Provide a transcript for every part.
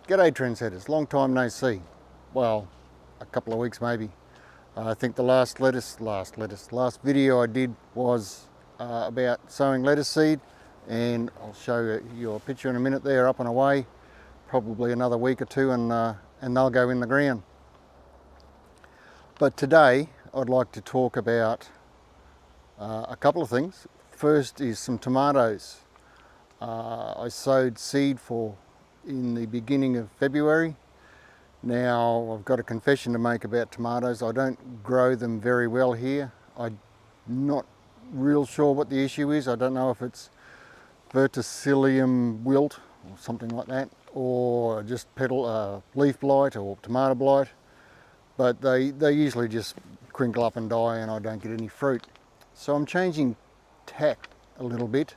G'day trendsetters, long time no see. Well, a couple of weeks maybe. I think the last video I did was about sowing lettuce seed, and I'll show you a picture in a minute there, up and away. Probably another week or two and they'll go in the ground. But today I'd like to talk about a couple of things. First is some tomatoes. I sowed seed in the beginning of February. Now I've got a confession to make about tomatoes. I don't grow them very well here. I'm not real sure what the issue is. I don't know if it's verticillium wilt or something like that, or just leaf blight or tomato blight, but they usually just crinkle up and die and I don't get any fruit. So I'm changing tack a little bit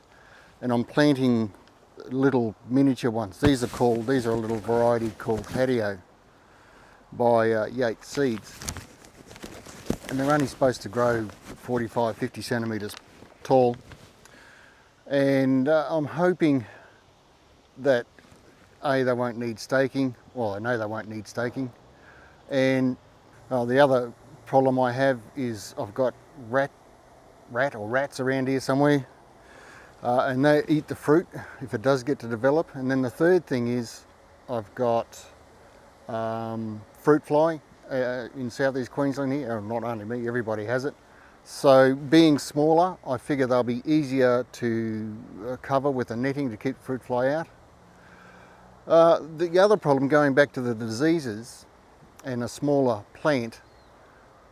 and I'm planting little miniature ones. These are a little variety called Patio by Yates Seeds, and they're only supposed to grow 45-50 centimeters tall, and I'm hoping that they won't need staking. Well, I know they won't need staking, and the other problem I have is I've got rats around here somewhere, and they eat the fruit if it does get to develop. And then the third thing is I've got fruit fly in southeast Queensland here. Not only me, everybody has it. So being smaller, I figure they'll be easier to cover with a netting to keep fruit fly out. The other problem, going back to the diseases and a smaller plant,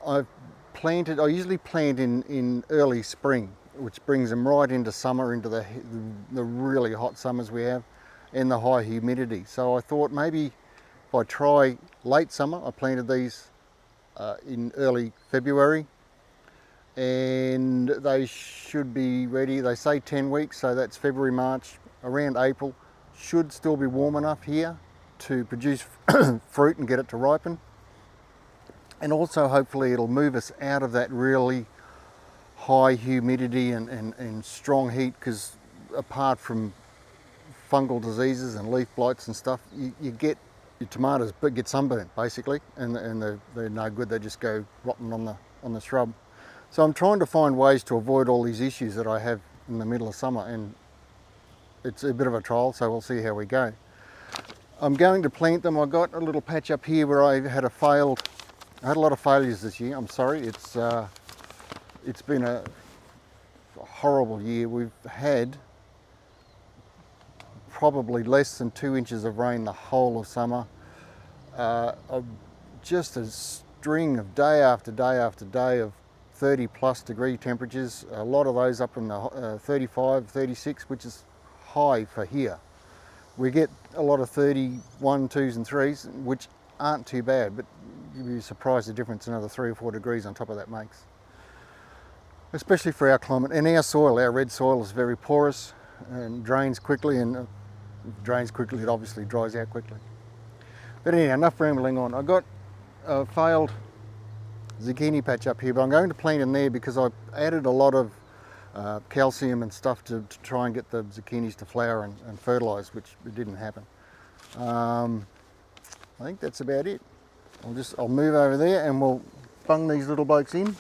I usually plant in early spring, which brings them right into summer, into the really hot summers we have and the high humidity. So I thought maybe if I try late summer. I planted these in early February and they should be ready. They say 10 weeks, so that's February, March, around April. Should still be warm enough here to produce fruit and get it to ripen. And also hopefully it'll move us out of that really high humidity and strong heat, because apart from fungal diseases and leaf blights and stuff, you get your tomatoes get sunburned basically, and they're no good. They just go rotten on the shrub. So I'm trying to find ways to avoid all these issues that I have in the middle of summer, and it's a bit of a trial, so we'll see how we go. I'm going to plant them. I got a little patch up here where I had I had a lot of failures this year. I'm sorry. It's been a horrible year. We've had probably less than 2 inches of rain the whole of summer. Just a string of day after day after day of 30+ degree temperatures. A lot of those up in the 35, 36, which is high for here. We get a lot of 31, 2s and 3s, which aren't too bad, but you'd be surprised the difference another 3 or 4 degrees on top of that makes. Especially for our climate. And our soil, our red soil, is very porous and drains quickly, and it obviously dries out quickly. But anyhow, enough rambling on. I got a failed zucchini patch up here, but I'm going to plant in there because I added a lot of calcium and stuff to try and get the zucchinis to flower and fertilise, which it didn't happen. I think that's about it. I'll move over there and we'll bung these little blokes in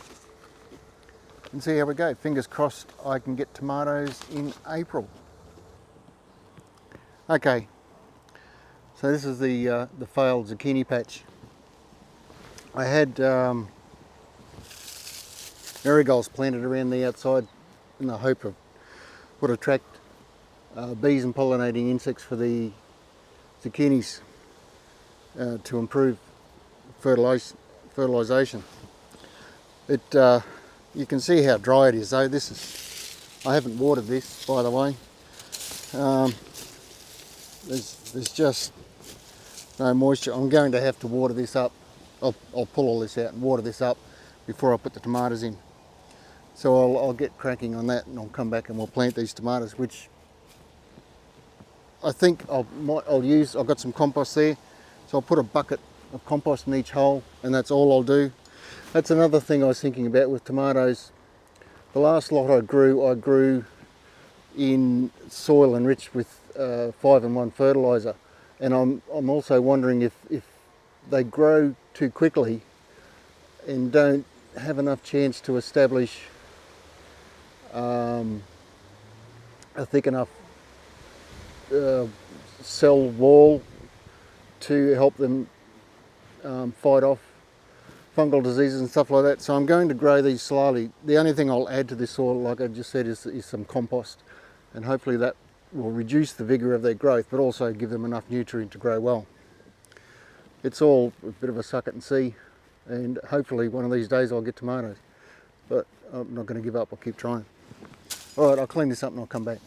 and see how we go. Fingers crossed I can get tomatoes in April. Okay, so this is the failed zucchini patch. I had marigolds planted around the outside in the hope of would attract bees and pollinating insects for the zucchinis to improve fertilisation. You can see how dry it is though. I haven't watered this, by the way. There's just no moisture. I'm going to have to water this up. I'll pull all this out and water this up before I put the tomatoes in. So I'll get cracking on that, and I'll come back and we'll plant these tomatoes, which I think I'll use. I've got some compost there, so I'll put a bucket of compost in each hole, and that's all I'll do. That's another thing I was thinking about with tomatoes. The last lot I grew in soil enriched with 5-in-1 fertiliser, And I'm also wondering if they grow too quickly and don't have enough chance to establish a thick enough cell wall to help them fight off fungal diseases and stuff like that. So I'm going to grow these slowly. The only thing I'll add to this soil, like I just said, is some compost, and hopefully that will reduce the vigour of their growth, but also give them enough nutrient to grow well. It's all a bit of a suck it and see, and hopefully one of these days I'll get tomatoes. But I'm not going to give up, I'll keep trying. All right, I'll clean this up and I'll come back.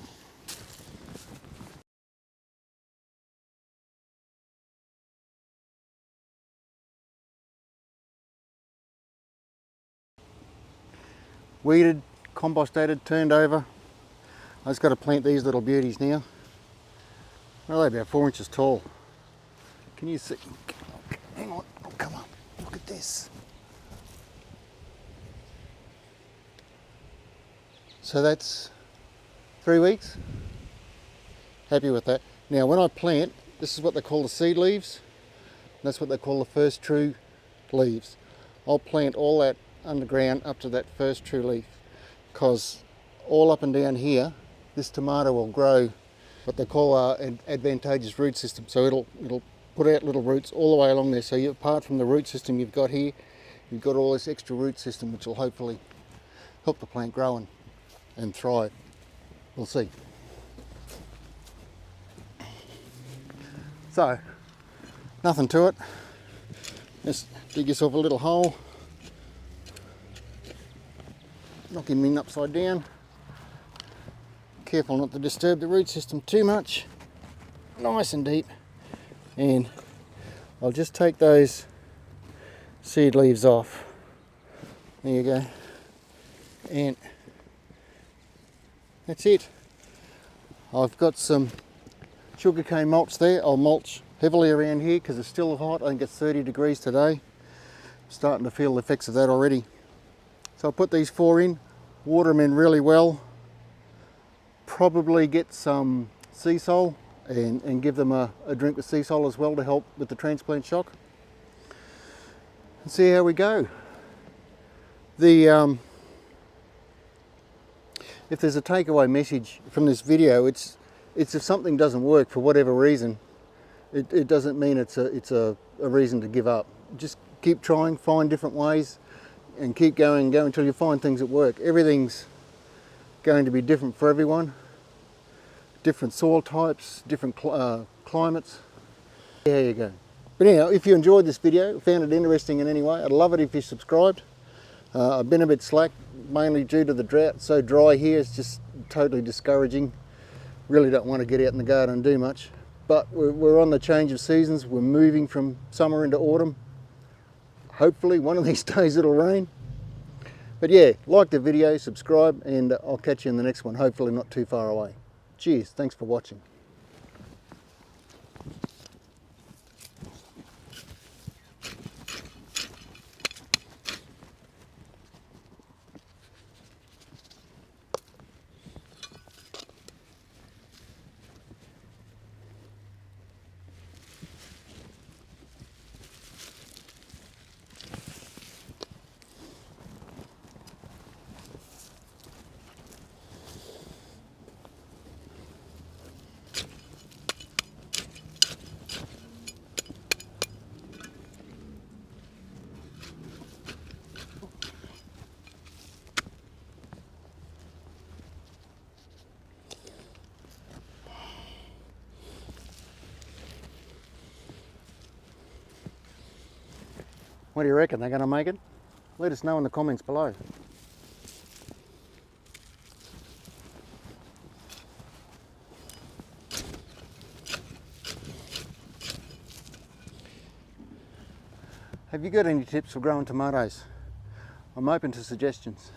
Weeded, compostated, turned over. I just got to plant these little beauties now. Well, they're about 4 inches tall. Can you see? Hang on, oh, come on, look at this. So that's 3 weeks. Happy with that. Now when I plant, this is what they call the seed leaves. That's what they call the first true leaves. I'll plant all that underground up to that first true leaf, because all up and down here this tomato will grow what they call an advantageous root system. So it'll put out little roots all the way along there. So apart from the root system you've got here, you've got all this extra root system which will hopefully help the plant grow and thrive. We'll see. So nothing to it, just dig yourself a little hole, knock him in upside down. Careful not to disturb the root system too much. Nice and deep. And I'll just take those seed leaves off. There you go. And that's it. I've got some sugarcane mulch there. I'll mulch heavily around here because it's still hot. I think it's 30 degrees today. I'm starting to feel the effects of that already. So I'll put these 4 in, water them in really well, probably get some sea salt and give them a drink with sea salt as well to help with the transplant shock. And see how we go. If there's a takeaway message from this video, it's if something doesn't work for whatever reason, it doesn't mean it's a reason to give up. Just keep trying, find different ways, and keep going until you find things that work. Everything's going to be different for everyone. Different soil types, different climates. There you go. But anyhow, if you enjoyed this video, found it interesting in any way, I'd love it if you subscribed. I've been a bit slack, mainly due to the drought. So dry here, it's just totally discouraging. Really don't want to get out in the garden and do much. But we're on the change of seasons. We're moving from summer into autumn. Hopefully one of these days it'll rain. But yeah, like the video, subscribe, and I'll catch you in the next one, hopefully not too far away. Cheers, thanks for watching. What do you reckon? They're going to make it? Let us know in the comments below. Have you got any tips for growing tomatoes? I'm open to suggestions.